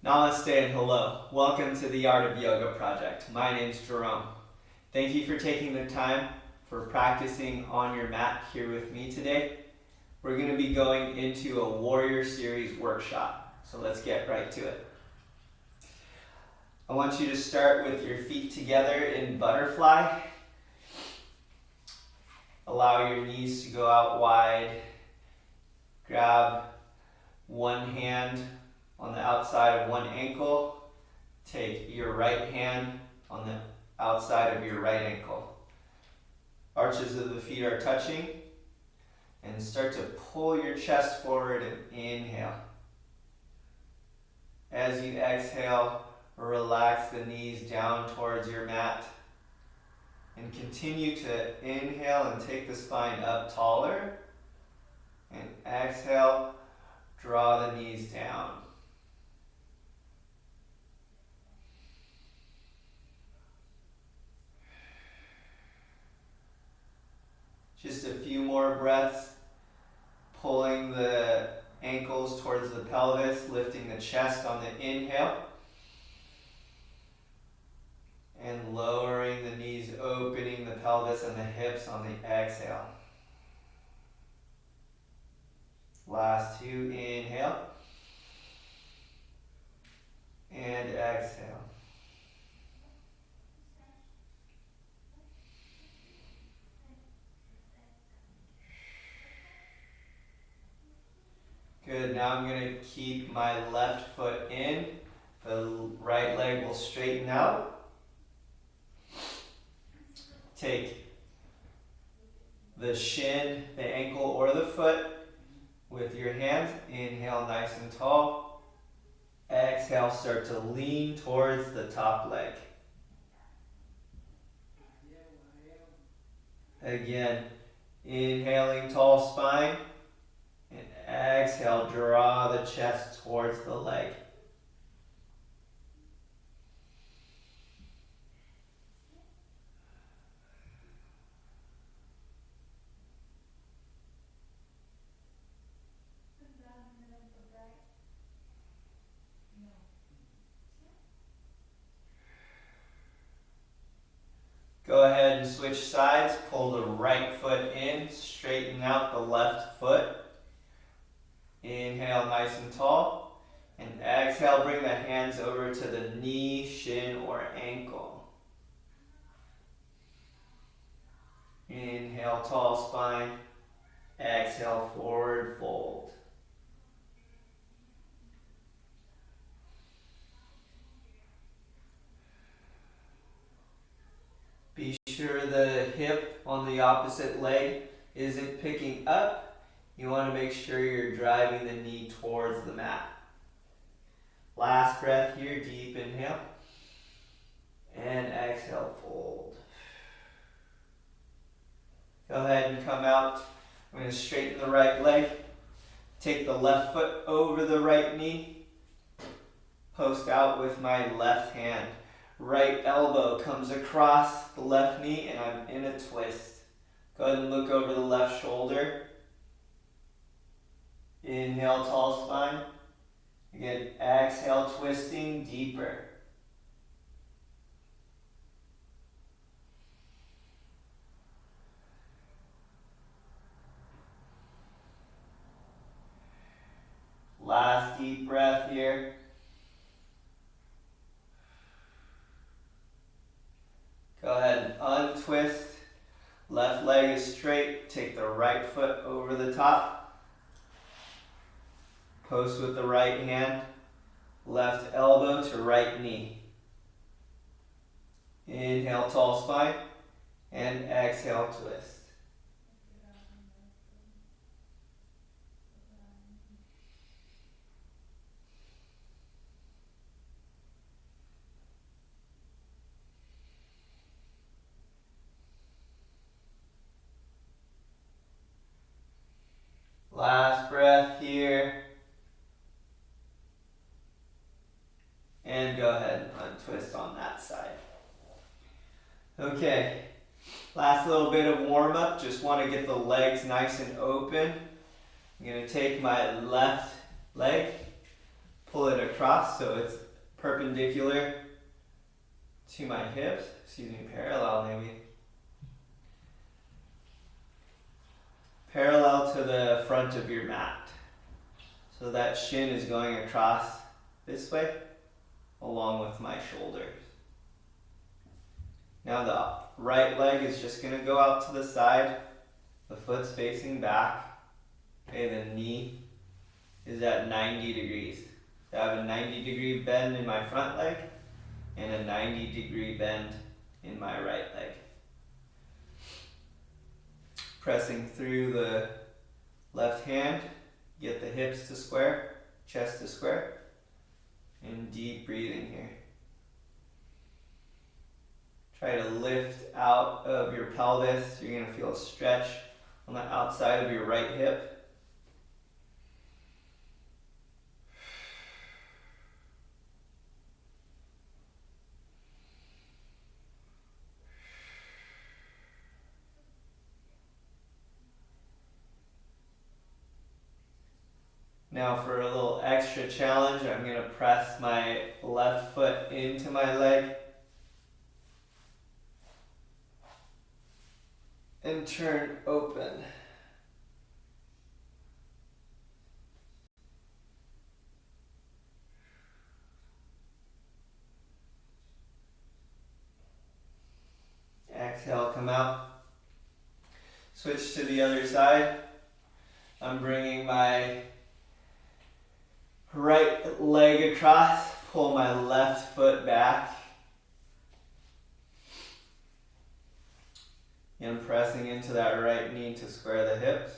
Namaste and hello. Welcome to the Art of Yoga project. My name's Jerome. Thank you for taking the time for practicing on your mat here with me today. We're going to be going into a Warrior Series workshop, so let's get right to it. I want you to start with your feet together in butterfly. Allow your knees to go out wide. Grab one hand on the outside of one ankle. Take your right hand on the outside of your right ankle. Arches of the feet are touching. And start to pull your chest forward and inhale. As you exhale, relax the knees down towards your mat. And continue to inhale and take the spine up taller. And exhale, draw the knees down. Just a few more breaths, pulling the ankles towards the pelvis, lifting the chest on the inhale, and lowering the knees, opening the pelvis and the hips on the exhale. Last two, inhale, and exhale. Good, now I'm going to keep my left foot in. The right leg will straighten out. Take the shin, the ankle, or the foot with your hands. Inhale nice and tall. Exhale, start to lean towards the top leg. Again, inhaling tall spine. And exhale, draw the chest towards the leg. Go ahead and switch sides. Pull the right foot in, straighten out the left foot. Inhale nice and tall, and exhale, bring the hands over to the knee, shin, or ankle. Inhale, tall spine. Exhale, forward fold. Be sure the hip on the opposite leg isn't picking up. You want to make sure you're driving the knee towards the mat. Last breath here, deep inhale. And exhale, fold. Go ahead and come out. I'm going to straighten the right leg. Take the left foot over the right knee. Post out with my left hand. Right elbow comes across the left knee and I'm in a twist. Go ahead and look over the left shoulder. Inhale, tall spine. Again, exhale, twisting deeper. Last deep breath here. Go ahead and untwist. Left leg is straight. Take the right foot over the top. Post with the right hand, left elbow to right knee. Inhale, tall spine, and exhale, twist. Last breath here. And go ahead and untwist on that side. Okay, last little bit of warm up. Just want to get the legs nice and open. I'm going to take my left leg, pull it across so it's perpendicular to my hips, parallel maybe. Parallel to the front of your mat. So that shin is going across this way, along with my shoulders. Now the right leg is just going to go out to the side. The foot's facing back. Okay, the knee is at 90 degrees. So I have a 90-degree bend in my front leg and a 90-degree bend in my right leg. Pressing through the left hand, get the hips to square, chest to square, and deep breathing here. Try to lift out of your pelvis. You're going to feel a stretch on the outside of your right hip. Now for a little extra challenge, I'm going to press my left foot into my leg and turn open. Exhale, come out. Switch to the other side. I'm bringing my right leg across, pull my left foot back. And pressing into that right knee to square the hips.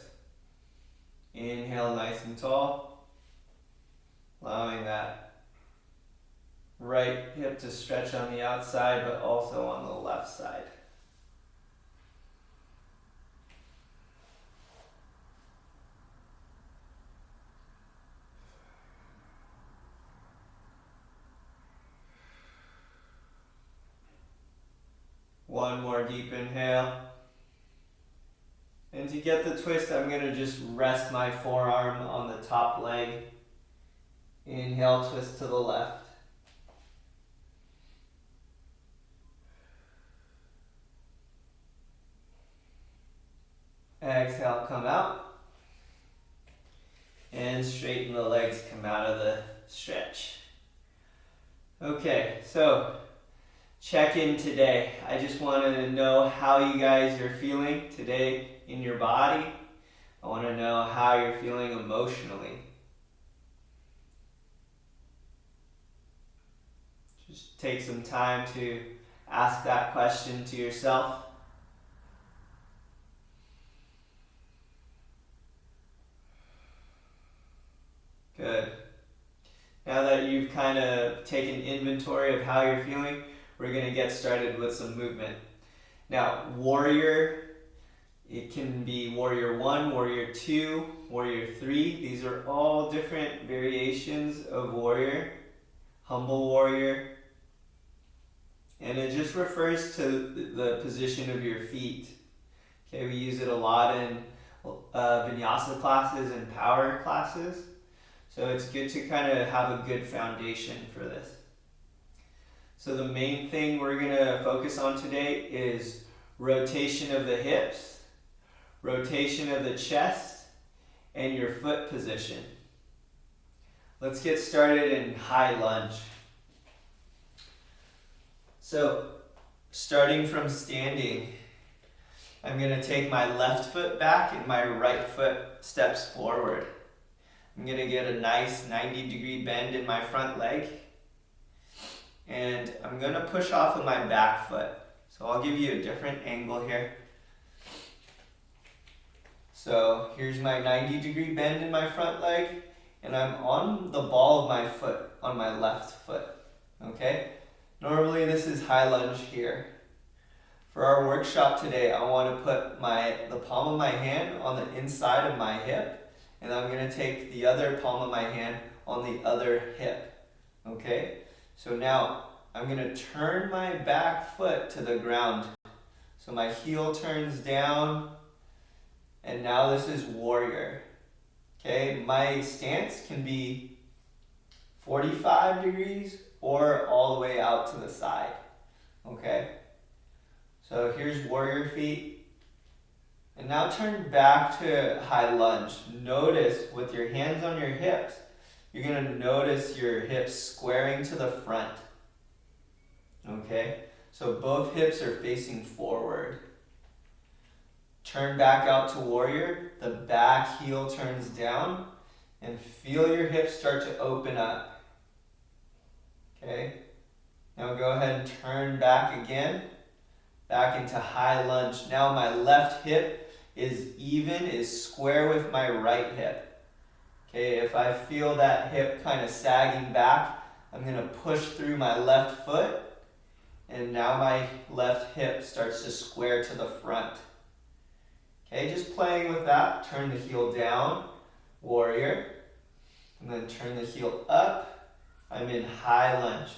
Inhale nice and tall. Allowing that right hip to stretch on the outside, but also on the left side. One more deep inhale. And to get the twist, I'm going to just rest my forearm on the top leg. Inhale, twist to the left. Exhale, come out. And straighten the legs, come out of the stretch. Okay, so check in today. I just wanted to know how you guys are feeling today in your body. I want to know how you're feeling emotionally. Just take some time to ask that question to yourself. Good. Now that you've kind of taken inventory of how you're feeling, we're going to get started with some movement. Now, warrior, it can be warrior 1, warrior 2, warrior 3. These are all different variations of warrior. Humble warrior. And it just refers to the position of your feet. Okay, we use it a lot in vinyasa classes and power classes. So it's good to kind of have a good foundation for this. So the main thing we're going to focus on today is rotation of the hips, rotation of the chest, and your foot position. Let's get started in high lunge. So starting from standing, I'm going to take my left foot back and my right foot steps forward. I'm going to get a nice 90-degree bend in my front leg. And I'm going to push off of my back foot. So I'll give you a different angle here. So here's my 90-degree bend in my front leg. And I'm on the ball of my foot, on my left foot. Okay? Normally this is high lunge here. For our workshop today, I want to put the palm of my hand on the inside of my hip. And I'm going to take the other palm of my hand on the other hip. Okay? So now I'm going to turn my back foot to the ground. So my heel turns down. And now this is warrior. Okay? My stance can be 45 degrees or all the way out to the side. Okay? So here's warrior feet. And now turn back to high lunge. Notice with your hands on your hips, you're going to notice your hips squaring to the front. Okay? So both hips are facing forward. Turn back out to warrior. The back heel turns down. And feel your hips start to open up. Okay? Now go ahead and turn back again. Back into high lunge. Now my left hip is square with my right hip. Okay, if I feel that hip kind of sagging back, I'm going to push through my left foot. And now my left hip starts to square to the front. Okay, just playing with that. Turn the heel down, warrior. And then turn the heel up. I'm in high lunge.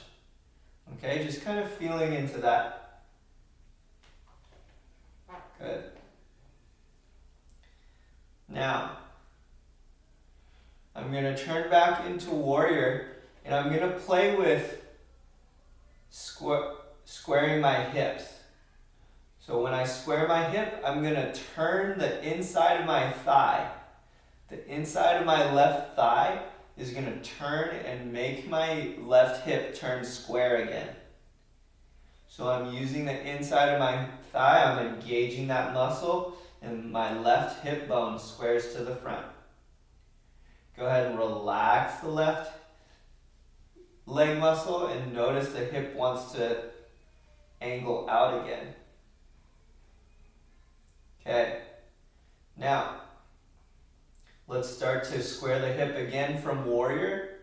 Okay, just kind of feeling into that. Good. Now, I'm going to turn back into warrior, and I'm going to play with squaring my hips. So when I square my hip, I'm going to turn the inside of my thigh. The inside of my left thigh is going to turn and make my left hip turn square again. So I'm using the inside of my thigh, I'm engaging that muscle, and my left hip bone squares to the front. Go ahead and relax the left leg muscle and notice the hip wants to angle out again. Okay, now let's start to square the hip again from warrior.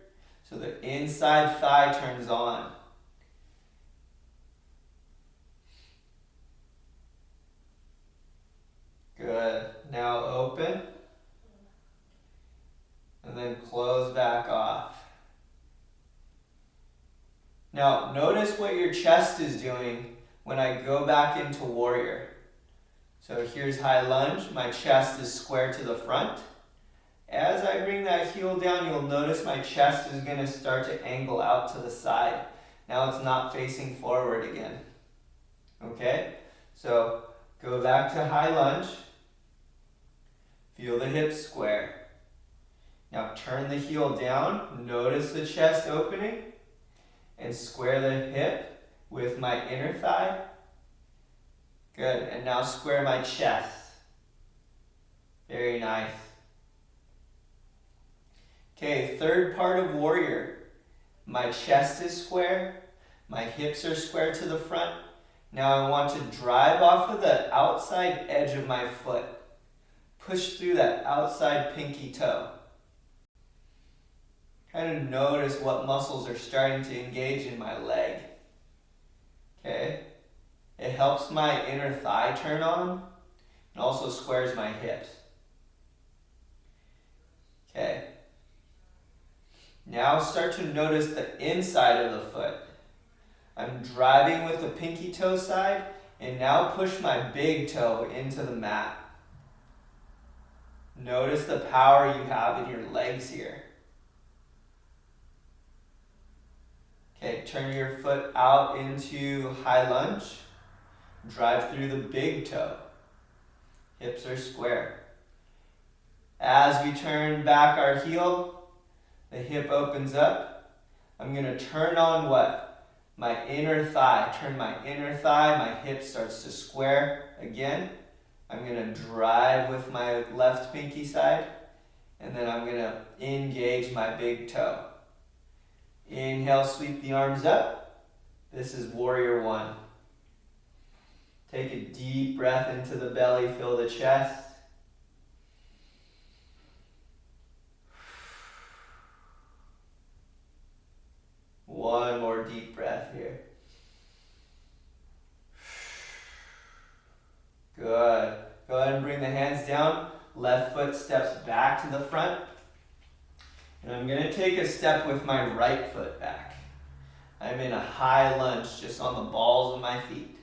So the inside thigh turns on. Good. Now open. And then close back off. Now notice what your chest is doing when I go back into warrior. So here's high lunge. My chest is square to the front. As I bring that heel down, you'll notice my chest is going to start to angle out to the side. Now it's not facing forward again. Okay? So go back to high lunge. Feel the hips square. Now turn the heel down. Notice the chest opening. And square the hip with my inner thigh. Good. And now square my chest. Very nice. Okay, third part of warrior. My chest is square. My hips are square to the front. Now I want to drive off of the outside edge of my foot. Push through that outside pinky toe. Kind of notice what muscles are starting to engage in my leg. Okay? It helps my inner thigh turn on and also squares my hips. Okay. Now start to notice the inside of the foot. I'm driving with the pinky toe side and now push my big toe into the mat. Notice the power you have in your legs here. Okay, turn your foot out into high lunge. Drive through the big toe. Hips are square. As we turn back our heel, the hip opens up. I'm going to turn on what? My inner thigh. Turn my inner thigh. My hip starts to square again. I'm going to drive with my left pinky side. And then I'm going to engage my big toe. Inhale, sweep the arms up. This is warrior one. Take a deep breath into the belly, fill the chest. One more deep breath here. Good. Go ahead and bring the hands down. Left foot steps back to the front. And I'm going to take a step with my right foot back. I'm in a high lunge just on the balls of my feet.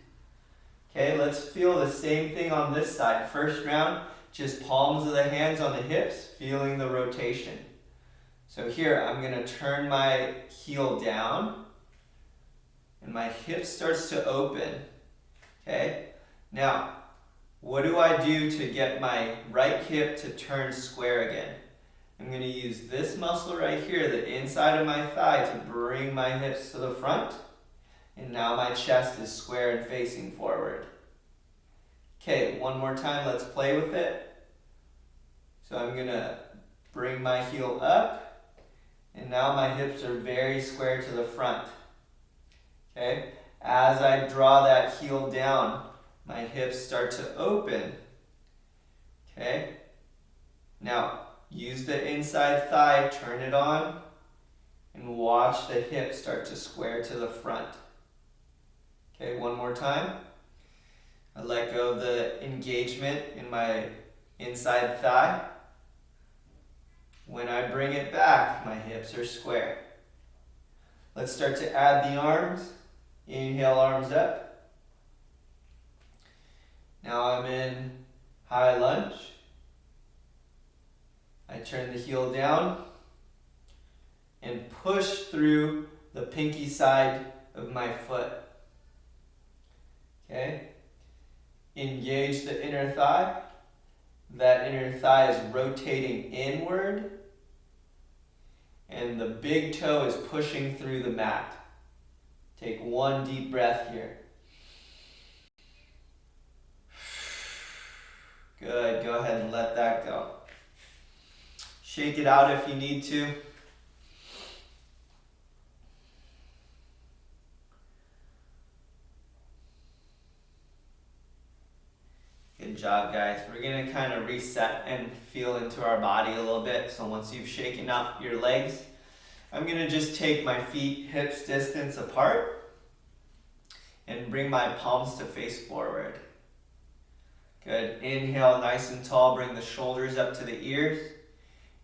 Okay, let's feel the same thing on this side. First round, just palms of the hands on the hips, feeling the rotation. So here, I'm gonna turn my heel down and my hip starts to open, okay? Now, what do I do to get my right hip to turn square again? I'm gonna use this muscle right here, the inside of my thigh, to bring my hips to the front. And now my chest is square and facing forward. Okay, one more time, let's play with it. So I'm gonna bring my heel up, and now my hips are very square to the front. Okay, as I draw that heel down, my hips start to open. Okay, now use the inside thigh, turn it on, and watch the hips start to square to the front. Okay, one more time. I let go of the engagement in my inside thigh. When I bring it back, my hips are square. Let's start to add the arms. Inhale, arms up. Now I'm in high lunge. I turn the heel down and push through the pinky side of my foot. Okay? Engage the inner thigh. That inner thigh is rotating inward, and the big toe is pushing through the mat. Take one deep breath here. Good, go ahead and let that go. Shake it out if you need to. Good job, guys. We're gonna kind of reset and feel into our body a little bit. So once you've shaken out your legs, I'm gonna just take my feet hips distance apart and bring my palms to face forward. Good. Inhale, nice and tall. Bring the shoulders up to the ears.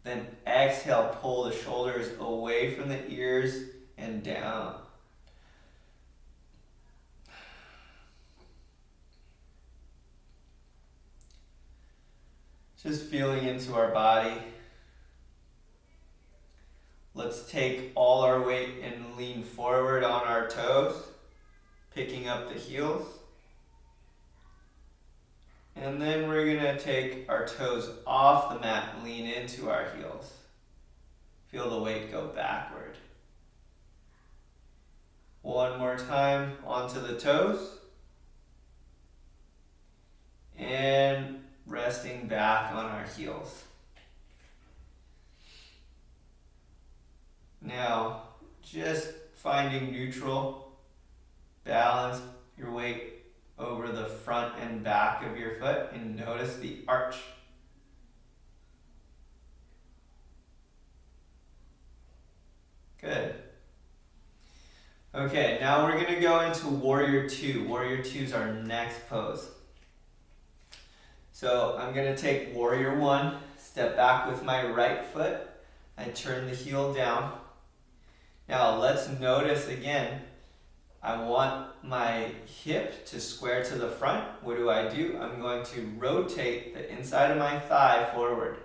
Then exhale, pull the shoulders away from the ears and down. Just feeling into our body. Let's take all our weight and lean forward on our toes, picking up the heels. And then we're gonna take our toes off the mat, lean into our heels. Feel the weight go backward. One more time, onto the toes. And resting back on our heels. Now, just finding neutral, balance your weight over the front and back of your foot and notice the arch. Good. Okay, now we're gonna go into Warrior Two. Warrior Two is our next pose. So I'm gonna take Warrior One, step back with my right foot. I turn the heel down. Now let's notice again, I want my hip to square to the front. What do? I'm going to rotate the inside of my thigh forward.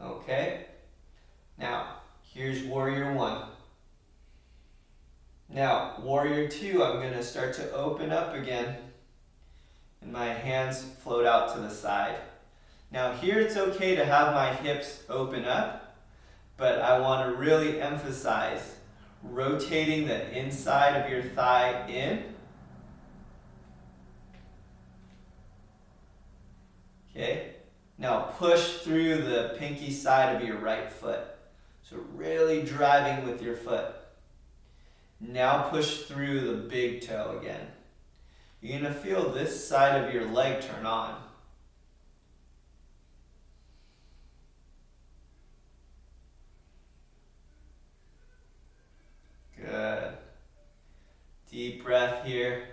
Okay? Now, here's Warrior One. Now, Warrior Two, I'm going to start to open up again, and my hands float out to the side. Now here it's okay to have my hips open up, but I want to really emphasize rotating the inside of your thigh in. Okay, now push through the pinky side of your right foot. So really driving with your foot. Now push through the big toe again. You're going to feel this side of your leg turn on. Good. Deep breath here.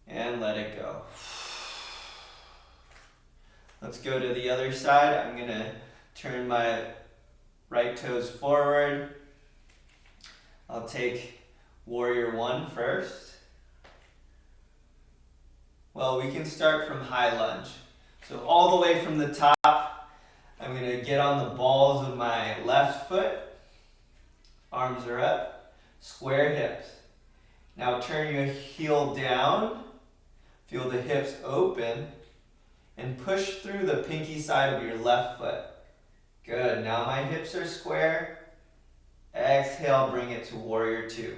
And let it go. Let's go to the other side. I'm going to turn my right toes forward. I'll take Warrior One first. Well, we can start from high lunge. So all the way from the top, I'm going to get on the balls of my left foot. Arms are up. Square hips. Now turn your heel down. Feel the hips open. And push through the pinky side of your left foot. Good. Now my hips are square. Exhale, bring it to warrior two.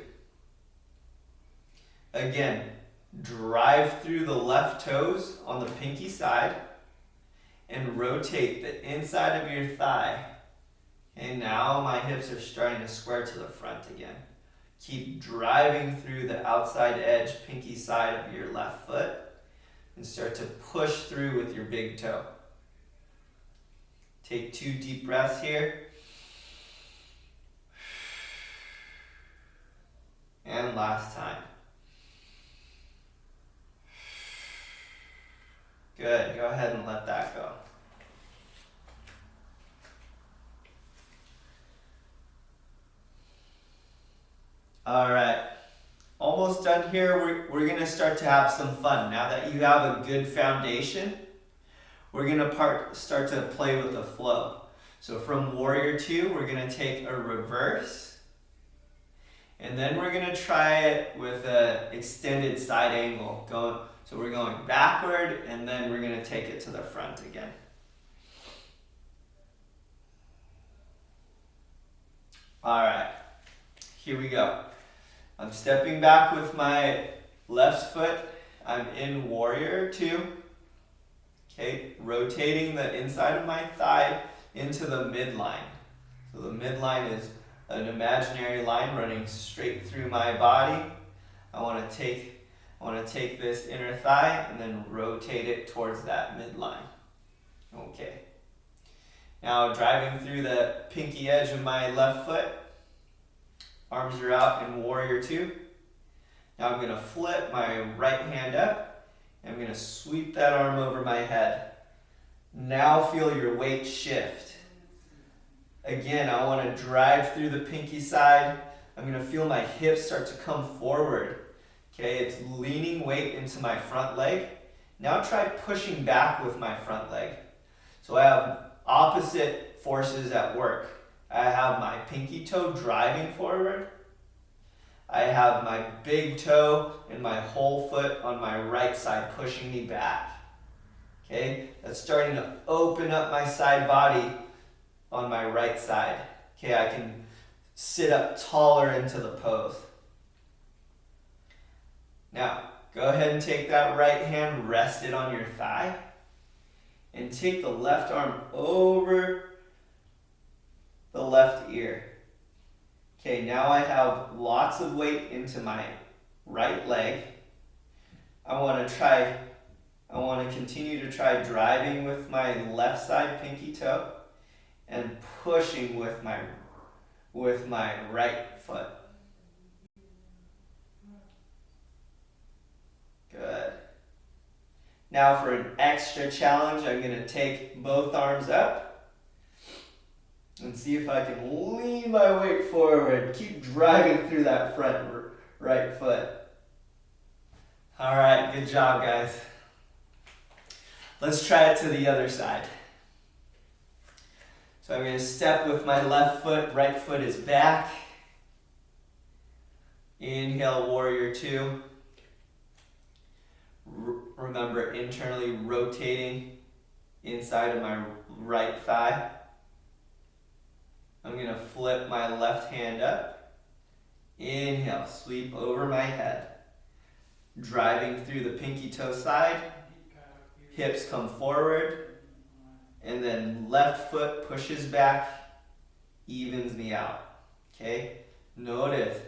Again, drive through the left toes on the pinky side and rotate the inside of your thigh. And now my hips are starting to square to the front again. Keep driving through the outside edge, pinky side of your left foot, and start to push through with your big toe. Take 2 deep breaths here. And last time. Good, go ahead and let that go. All right, almost done here. We're gonna start to have some fun. Now that you have a good foundation, we're gonna start to play with the flow. So from warrior two, we're gonna take a reverse, and then we're gonna try it with an extended side angle. So we're going backward, and then we're gonna take it to the front again. All right, here we go. I'm stepping back with my left foot. I'm in warrior two. Okay, rotating the inside of my thigh into the midline. So the midline is an imaginary line running straight through my body. I want to take this inner thigh and then rotate it towards that midline. Okay. Now driving through the pinky edge of my left foot. Arms are out in warrior two. Now I'm going to flip my right hand up. And I'm going to sweep that arm over my head. Now feel your weight shift. Again, I want to drive through the pinky side. I'm going to feel my hips start to come forward. Okay, it's leaning weight into my front leg. Now try pushing back with my front leg. So I have opposite forces at work. I have my pinky toe driving forward. I have my big toe and my whole foot on my right side pushing me back. Okay, that's starting to open up my side body on my right side. Okay, I can sit up taller into the pose. Now, go ahead and take that right hand, rest it on your thigh, and take the left arm over the left ear. Okay, now I have lots of weight into my right leg. I want to continue to try driving with my left side pinky toe and pushing with my right foot. Good. Now for an extra challenge, I'm going to take both arms up and see if I can lean my weight forward. Keep driving through that front right foot. All right, good job, guys. Let's try it to the other side. So I'm going to step with my left foot, right foot is back. Inhale, warrior two. Remember, internally rotating inside of my right thigh. I'm going to flip my left hand up. Inhale, sweep over my head. Driving through the pinky toe side. Hips come forward. And then left foot pushes back, evens me out. Okay? Notice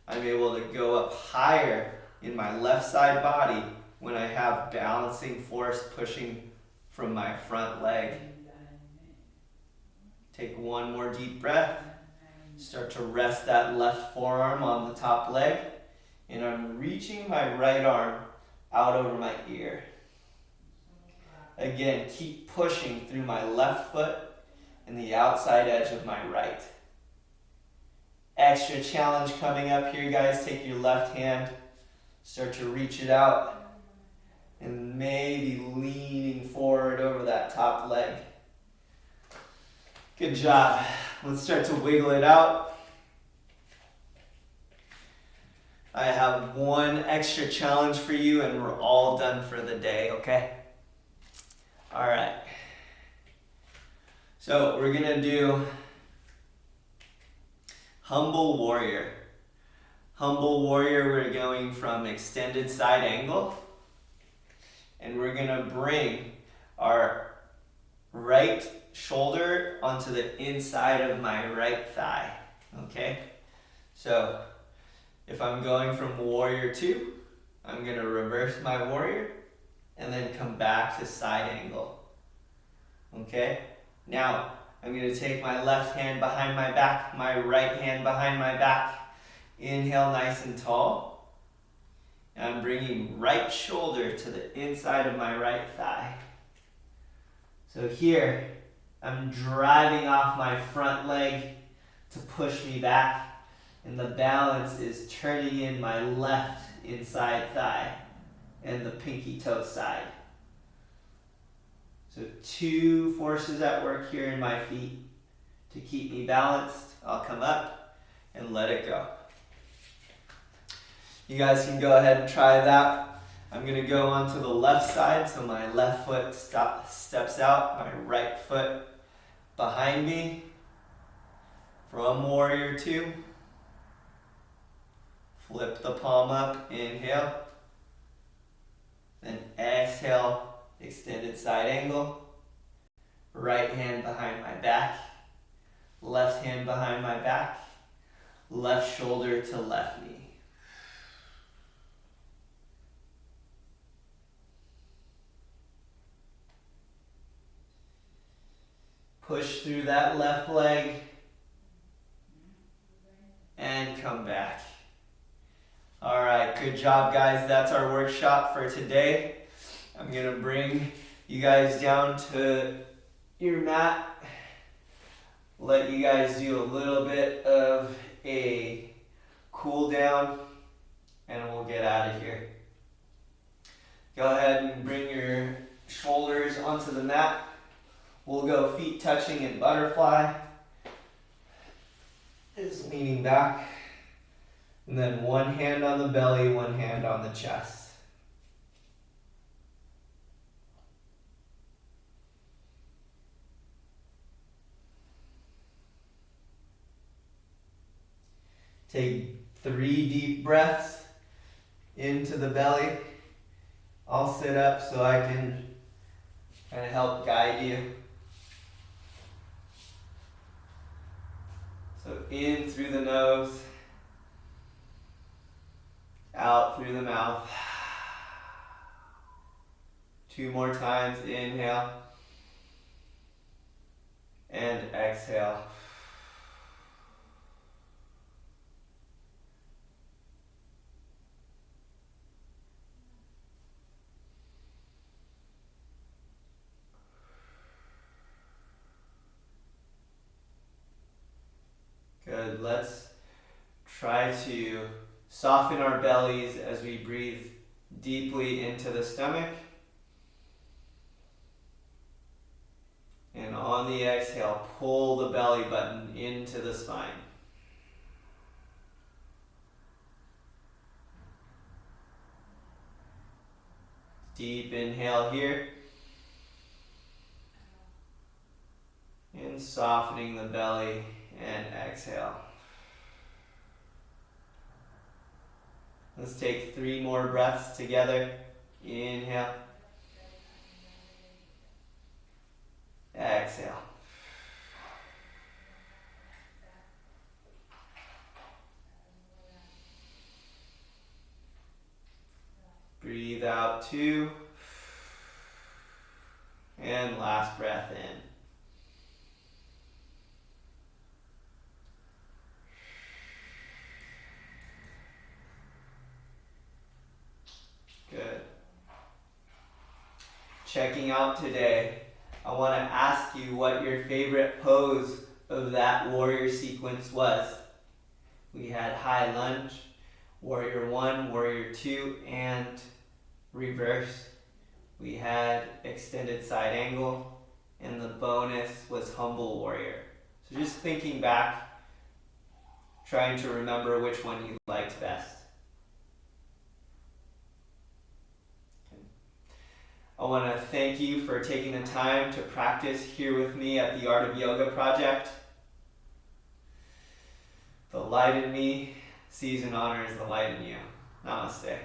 I'm able to go up higher in my left side body when I have balancing force pushing from my front leg. Take one more deep breath. Start to rest that left forearm on the top leg. And I'm reaching my right arm out over my ear. Again, keep pushing through my left foot and the outside edge of my right. Extra challenge coming up here, guys. Take your left hand. Start to reach it out. And maybe leaning forward over that top leg. Good job. Let's start to wiggle it out. I have one extra challenge for you and we're all done for the day, okay? All right. So we're gonna do Humble Warrior. Humble Warrior, we're going from extended side angle. And we're gonna bring our right shoulder onto the inside of my right thigh, okay? So if I'm going from Warrior 2, I'm gonna reverse my Warrior and then come back to side angle, okay? Now, I'm gonna take my left hand behind my back, my right hand behind my back. Inhale nice and tall. And I'm bringing right shoulder to the inside of my right thigh. So here, I'm driving off my front leg to push me back. And the balance is turning in my left inside thigh and the pinky toe side. So 2 forces at work here in my feet to keep me balanced. I'll come up and let it go. You guys can go ahead and try that. I'm gonna go onto the left side, so my left foot steps out, my right foot behind me. From Warrior 2. Flip the palm up, inhale. Then exhale, extended side angle. Right hand behind my back. Left hand behind my back. Left shoulder to left knee. Push through that left leg and come back. All right, good job, guys. That's our workshop for today. I'm gonna bring you guys down to your mat. Let you guys do a little bit of a cool down and we'll get out of here. Go ahead and bring your shoulders onto the mat. We'll go feet touching in butterfly. Just leaning back. And then one hand on the belly, one hand on the chest. Take 3 deep breaths into the belly. I'll sit up so I can kind of help guide you. So in through the nose, out through the mouth. 2 more times, inhale and exhale. Good. Let's try to soften our bellies as we breathe deeply into the stomach. And on the exhale, pull the belly button into the spine. Deep inhale here. And softening the belly and exhale. Let's take 3 more breaths together. Inhale. Exhale. Breathe out 2. And last breath in. Good. Checking out today, I want to ask you what your favorite pose of that warrior sequence was. We had high lunge, warrior 1, warrior 2, and reverse. We had extended side angle, and the bonus was humble warrior. So just thinking back, trying to remember which one you liked best. I want to thank you for taking the time to practice here with me at the Art of Yoga project. The light in me sees and honors the light in you. Namaste.